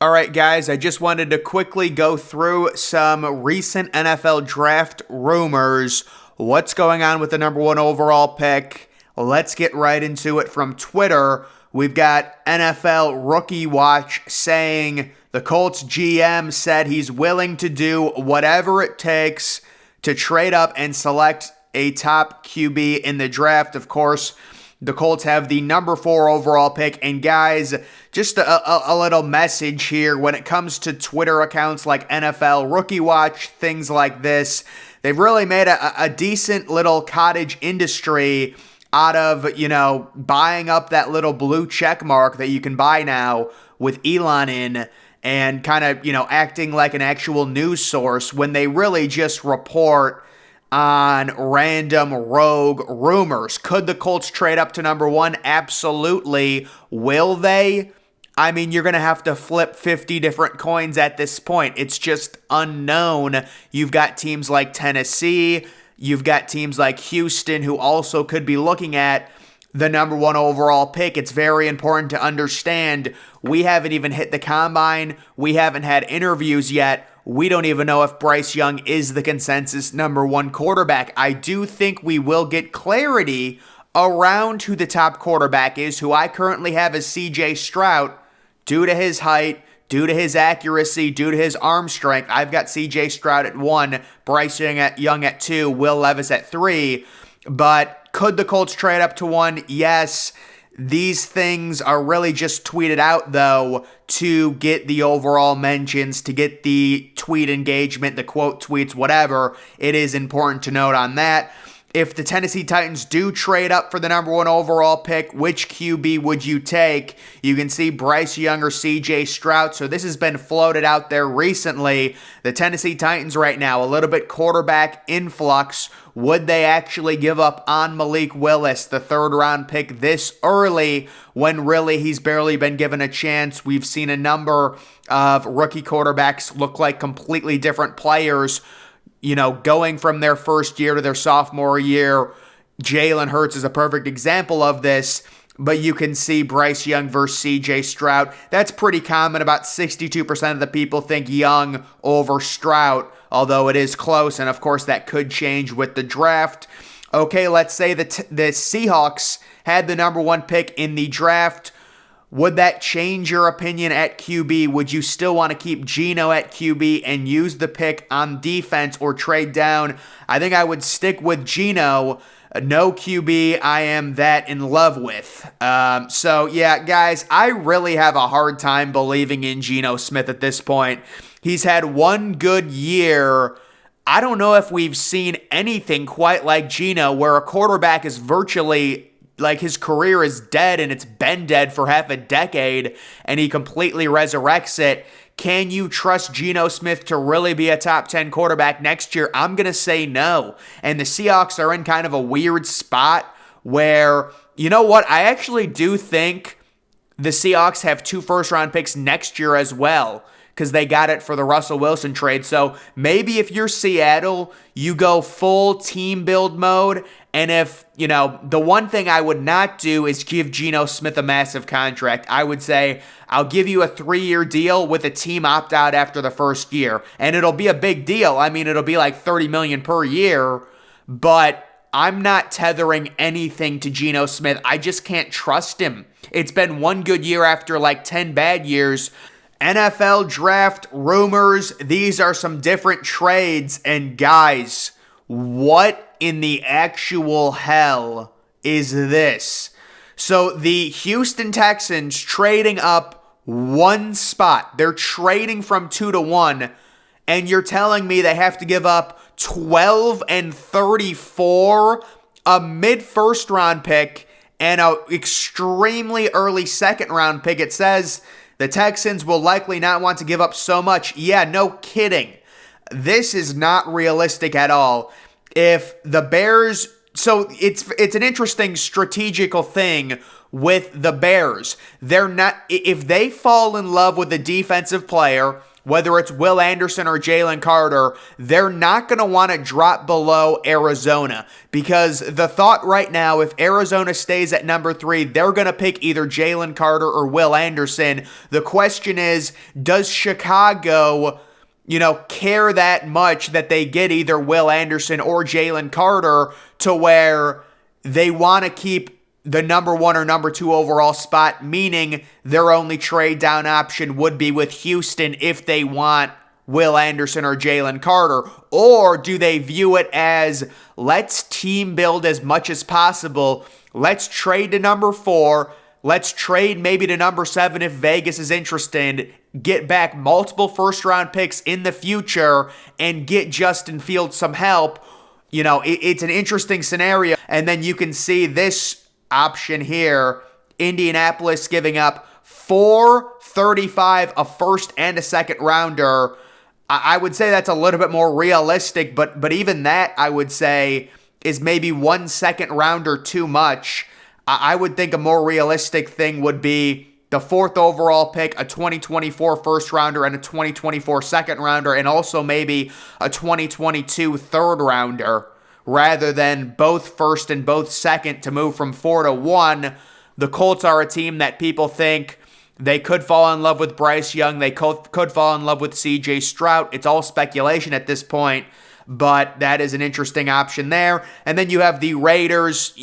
All right, guys, I just wanted to quickly go through some recent NFL draft rumors. What's going on with the number one overall pick? Let's get right into it from Twitter. We've got NFL Rookie Watch saying the Colts GM said he's willing to do whatever it takes to trade up and select a top QB in the draft. Of course, the Colts have the number 4 overall pick. And guys, just a little message here. When it comes to Twitter accounts like NFL Rookie Watch, things like this, they've really made a decent little cottage industry out of, buying up that little blue check mark that you can buy now with Elon in and kind of, acting like an actual news source when they really just report on random rogue rumors. Could the Colts trade up to number 1? Absolutely. Will they? I mean, you're going to have to flip 50 different coins at this point. It's just unknown. You've got teams like Tennessee. You've got teams like Houston who also could be looking at the number 1 overall pick. It's very important to understand we haven't even hit the combine. We haven't had interviews yet. We don't even know if Bryce Young is the consensus number 1 quarterback. I do think we will get clarity around who the top quarterback is, who I currently have as CJ Stroud, due to his height, due to his accuracy, due to his arm strength. I've got CJ Stroud at 1, Bryce Young at 2, Will Levis at 3. But could the Colts trade up to 1? Yes. These things are really just tweeted out, though, to get the overall mentions, to get the tweet engagement, the quote tweets, whatever. It is important to note on that. If the Tennessee Titans do trade up for the number 1 overall pick, which QB would you take? You can see Bryce Young or CJ Stroud. So this has been floated out there recently. The Tennessee Titans right now, a little bit quarterback influx. Would they actually give up on Malik Willis, the 3rd round pick, this early when really he's barely been given a chance? We've seen a number of rookie quarterbacks look like completely different players, going from their first year to their sophomore year. Jalen Hurts is a perfect example of this, but you can see Bryce Young versus CJ Stroud. That's pretty common. About 62% of the people think Young over Stroud, although it is close, and of course that could change with the draft. Okay, let's say the Seahawks had the number 1 pick in the draft. Would that change your opinion at QB? Would you still want to keep Geno at QB and use the pick on defense or trade down? I think I would stick with Geno. No QB I am that in love with. So, yeah, guys, I really have a hard time believing in Geno Smith at this point. He's had 1 good year. I don't know if we've seen anything quite like Geno, where a quarterback is virtually like his career is dead and it's been dead for half a decade and he completely resurrects it. Can you trust Geno Smith to really be a top 10 quarterback next year? I'm going to say no. And the Seahawks are in kind of a weird spot where, you know what? I actually do think the Seahawks have 2 first-round picks next year as well, because they got it for the Russell Wilson trade. So maybe if you're Seattle, you go full team build mode. And if, the one thing I would not do is give Geno Smith a massive contract. I would say, I'll give you a 3-year deal with a team opt-out after the first year. And it'll be a big deal. I mean, it'll be like $30 million per year. But I'm not tethering anything to Geno Smith. I just can't trust him. It's been 1 good year after like 10 bad years. NFL draft rumors. These are some different trades. And guys, what in the actual hell is this? So the Houston Texans trading up 1 spot. They're trading from 2 to 1. And you're telling me they have to give up 12 and 34, a mid-first round pick, and an extremely early second round pick. It says the Texans will likely not want to give up so much. Yeah, no kidding. This is not realistic at all. If the Bears, so it's an interesting strategical thing with the Bears. They're not, if they fall in love with a defensive player, whether it's Will Anderson or Jalen Carter, they're not going to want to drop below Arizona, because the thought right now, if Arizona stays at number 3, they're going to pick either Jalen Carter or Will Anderson. The question is, does Chicago, care that much that they get either Will Anderson or Jalen Carter to where they want to keep the number 1 or number 2 overall spot, meaning their only trade down option would be with Houston if they want Will Anderson or Jalen Carter? Or do they view it as, let's team build as much as possible, let's trade to number 4, let's trade maybe to number 7 if Vegas is interested, get back multiple first-round picks in the future, and get Justin Fields some help? It's an interesting scenario. And then you can see this option here, Indianapolis giving up 435, a first and a second rounder. I would say that's a little bit more realistic, but even that, I would say, is maybe 1 second rounder too much. I would think a more realistic thing would be the 4th overall pick, a 2024 first rounder, and a 2024 second rounder, and also maybe a 2022 third rounder, rather than both first and both second to move from 4 to 1. The Colts are a team that people think they could fall in love with Bryce Young. They could fall in love with C.J. Stroud. It's all speculation at this point, but that is an interesting option there. And then you have the Raiders,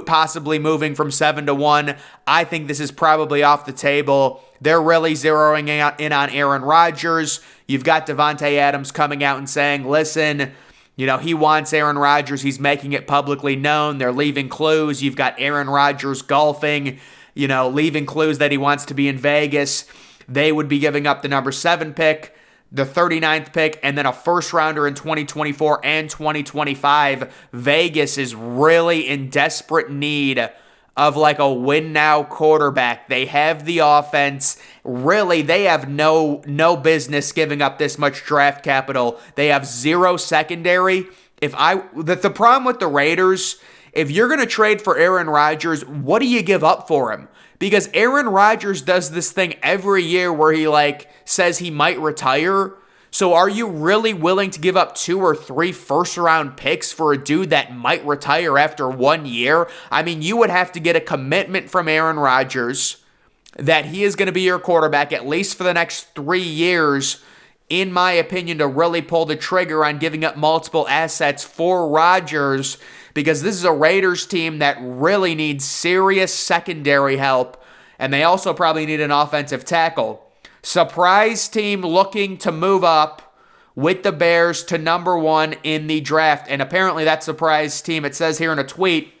possibly moving from 7 to 1. I think this is probably off the table. They're really zeroing in on Aaron Rodgers. You've got Davante Adams coming out and saying, listen, he wants Aaron Rodgers. He's making it publicly known. They're leaving clues. You've got Aaron Rodgers golfing, leaving clues that he wants to be in Vegas. They would be giving up the number 7 pick, the 39th pick, and then a first rounder in 2024 and 2025. Vegas is really in desperate need of like a win-now quarterback. They have the offense. Really, they have no business giving up this much draft capital. They have 0 secondary. The problem with the Raiders, if you're going to trade for Aaron Rodgers, what do you give up for him? Because Aaron Rodgers does this thing every year where he says he might retire. So are you really willing to give up 2 or 3 first-round picks for a dude that might retire after 1 year? I mean, you would have to get a commitment from Aaron Rodgers that he is going to be your quarterback at least for the next 3 years, in my opinion, to really pull the trigger on giving up multiple assets for Rodgers, because this is a Raiders team that really needs serious secondary help, and they also probably need an offensive tackle. Surprise team looking to move up with the Bears to number 1 in the draft. And apparently that surprise team, it says here in a tweet,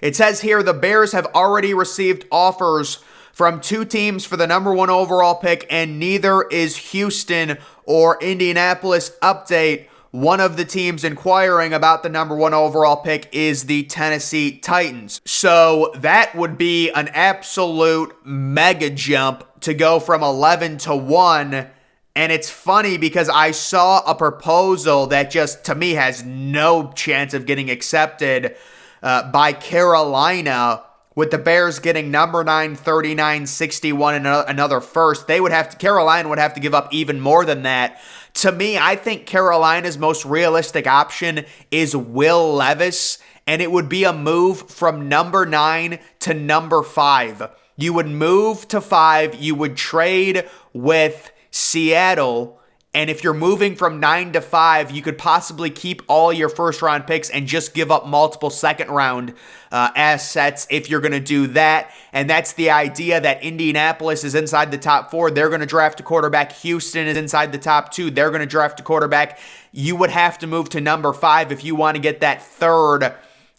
it says here the Bears have already received offers from 2 teams for the number 1 overall pick, and neither is Houston or Indianapolis. Update: one of the teams inquiring about the number 1 overall pick is the Tennessee Titans. So that would be an absolute mega jump to go from 11 to 1. And it's funny because I saw a proposal that just, to me, has no chance of getting accepted by Carolina, with the Bears getting number 9, 39, 61, and another first. Carolina would have to give up even more than that. To me, I think Carolina's most realistic option is Will Levis, and it would be a move from number 9 to number 5. You would move to 5, you would trade with Seattle, and if you're moving from 9 to 5, you could possibly keep all your first-round picks and just give up multiple second-round assets if you're going to do that. And that's the idea, that Indianapolis is inside the top 4. They're going to draft a quarterback. Houston is inside the top 2. They're going to draft a quarterback. You would have to move to number 5 if you want to get that third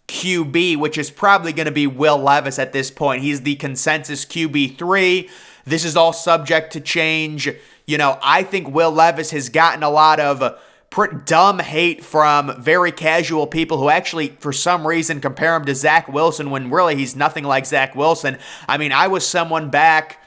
QB, which is probably going to be Will Levis at this point. He's the consensus QB3. This is all subject to change. I think Will Levis has gotten a lot of pretty dumb hate from very casual people who actually, for some reason, compare him to Zach Wilson when really he's nothing like Zach Wilson. I mean, I was someone back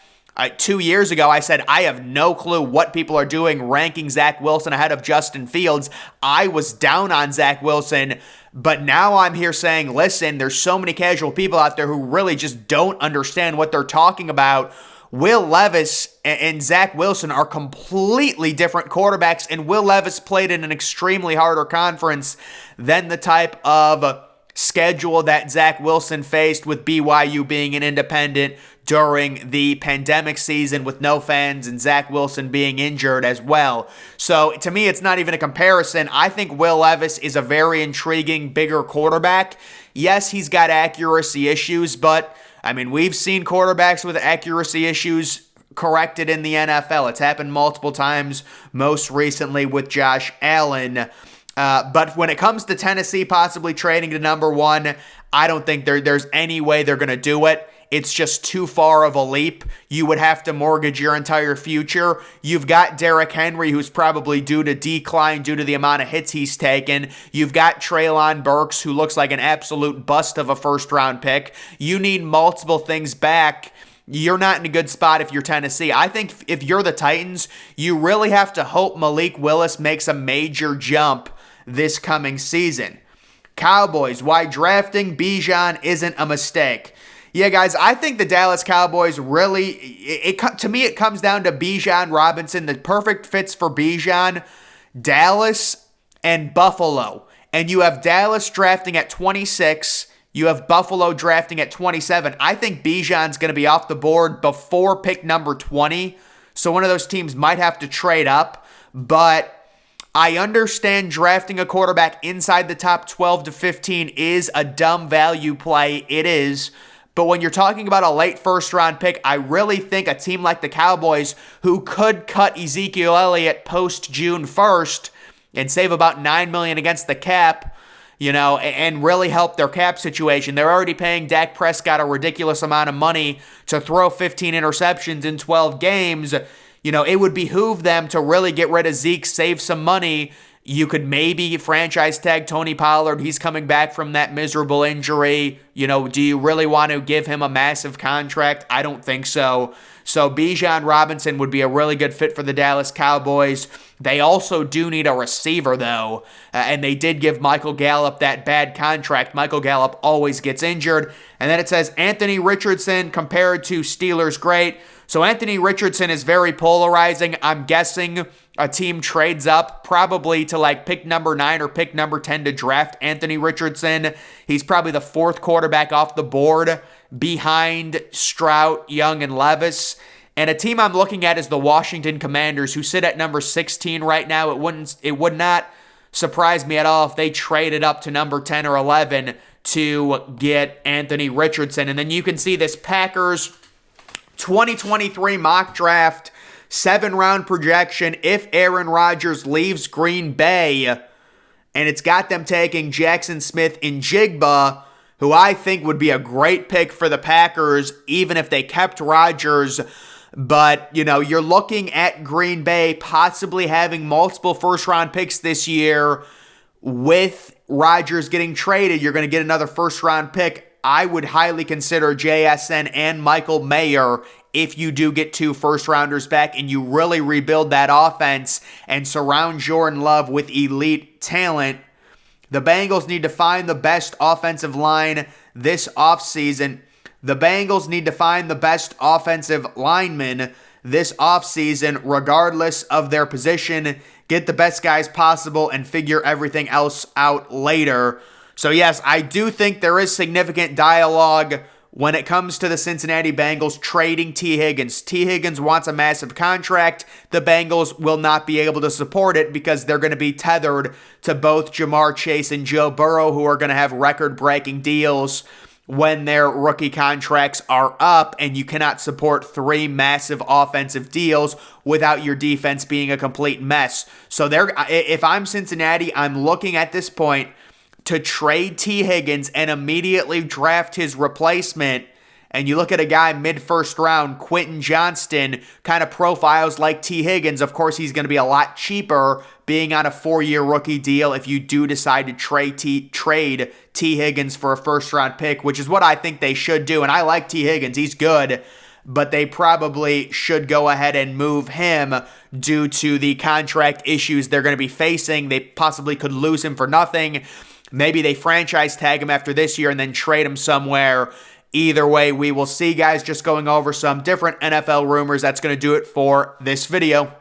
2 years ago, I said, I have no clue what people are doing ranking Zach Wilson ahead of Justin Fields. I was down on Zach Wilson, but now I'm here saying, listen, there's so many casual people out there who really just don't understand what they're talking about Will Levis and Zach Wilson are completely different quarterbacks, and Will Levis played in an extremely harder conference than the type of schedule that Zach Wilson faced, with BYU being an independent during the pandemic season with no fans and Zach Wilson being injured as well. So to me, it's not even a comparison. I think Will Levis is a very intriguing, bigger quarterback. Yes, he's got accuracy issues, but I mean, we've seen quarterbacks with accuracy issues corrected in the NFL. It's happened multiple times, most recently with Josh Allen. But when it comes to Tennessee possibly trading to number one, I don't think there's any way they're going to do it. It's just too far of a leap. You would have to mortgage your entire future. You've got Derrick Henry, who's probably due to decline due to the amount of hits he's taken. You've got Treylon Burks, who looks like an absolute bust of a first-round pick. You need multiple things back. You're not in a good spot if you're Tennessee. I think if you're the Titans, you really have to hope Malik Willis makes a major jump this coming season. Cowboys, why drafting Bijan isn't a mistake. Yeah, guys, I think the Dallas Cowboys really, to me, it comes down to Bijan Robinson. The perfect fits for Bijan, Dallas and Buffalo. And you have Dallas drafting at 26. You have Buffalo drafting at 27. I think Bijan's going to be off the board before pick number 20. So one of those teams might have to trade up. But I understand drafting a quarterback inside the top 12 to 15 is a dumb value play. It is. But when you're talking about a late first-round pick, I really think a team like the Cowboys, who could cut Ezekiel Elliott post-June 1st and save about $9 million against the cap, and really help their cap situation. They're already paying Dak Prescott a ridiculous amount of money to throw 15 interceptions in 12 games. It would behoove them to really get rid of Zeke, save some money. You could maybe franchise tag Tony Pollard. He's coming back from that miserable injury. Do you really want to give him a massive contract? I don't think so. So Bijan Robinson would be a really good fit for the Dallas Cowboys. They also do need a receiver, though, and they did give Michael Gallup that bad contract. Michael Gallup always gets injured. And then it says Anthony Richardson compared to Steelers great. So Anthony Richardson is very polarizing. I'm guessing a team trades up probably to like pick number 9 or pick number 10 to draft Anthony Richardson. He's probably the fourth quarterback off the board behind Stroud, Young, and Levis. And a team I'm looking at is the Washington Commanders, who sit at number 16 right now. It would not surprise me at all if they traded up to number 10 or 11 to get Anthony Richardson. And then you can see this Packers 2023 mock draft 7-round projection if Aaron Rodgers leaves Green Bay, and it's got them taking Jackson Smith-Njigba, who I think would be a great pick for the Packers even if they kept Rodgers. But, you're looking at Green Bay possibly having multiple first-round picks this year. With Rodgers getting traded, you're going to get another first-round pick. I would highly consider JSN and Michael Mayer if you do get 2 first-rounders back and you really rebuild that offense and surround Jordan Love with elite talent. The Bengals need to find the best offensive line this offseason. The Bengals need to find the best offensive linemen this offseason, regardless of their position. Get the best guys possible and figure everything else out later. So yes, I do think there is significant dialogue when it comes to the Cincinnati Bengals trading T. Higgins. T. Higgins wants a massive contract. The Bengals will not be able to support it because they're going to be tethered to both Jamar Chase and Joe Burrow, who are going to have record-breaking deals when their rookie contracts are up, and you cannot support 3 massive offensive deals without your defense being a complete mess. So if I'm Cincinnati, I'm looking at this point to trade T. Higgins and immediately draft his replacement. And you look at a guy mid-first round, Quentin Johnston, kind of profiles like T. Higgins. Of course, he's going to be a lot cheaper being on a 4-year rookie deal if you do decide to trade T. Higgins for a first-round pick, which is what I think they should do. And I like T. Higgins. He's good. But they probably should go ahead and move him due to the contract issues they're going to be facing. They possibly could lose him for nothing. Maybe they franchise tag him after this year and then trade him somewhere Either way, we will see, guys. Just going over some different NFL rumors. That's going to do it for this video.